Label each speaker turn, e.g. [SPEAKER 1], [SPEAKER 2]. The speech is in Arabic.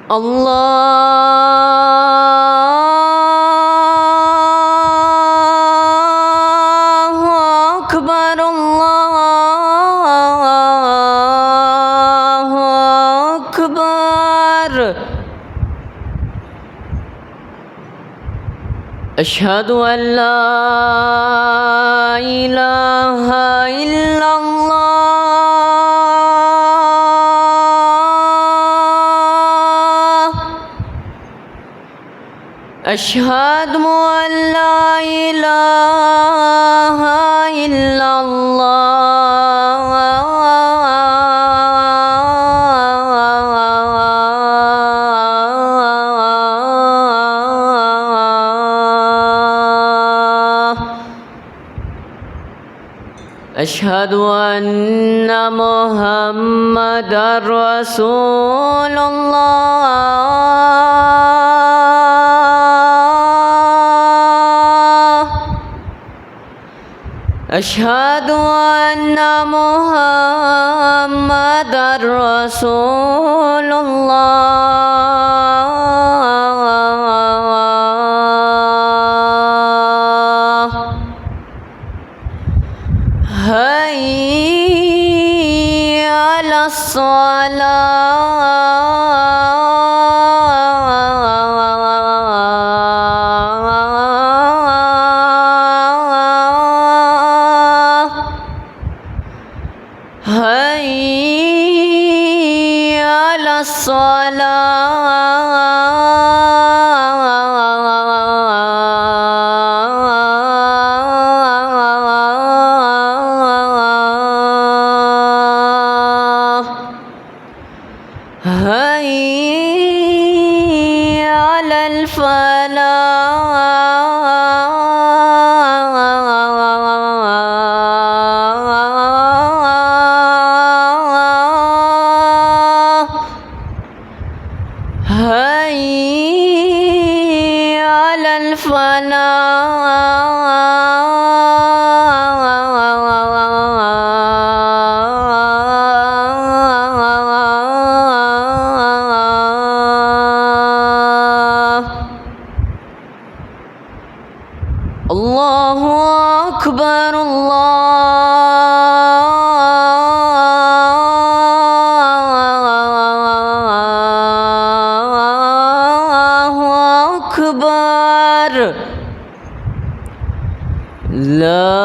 [SPEAKER 1] Allahu Akbar, Allahu Akbar. أشهد أن لا إله إلا الله. أشهد أن لا إله إلا الله. أشهد أن محمدًا رسول الله. أشهد أن محمدًا رسول الله. هيا على الصلاة. هيا على الصلاة. هيا على الفلاح. هيا على الفلاح. الله أكبر، الله أكبر. لا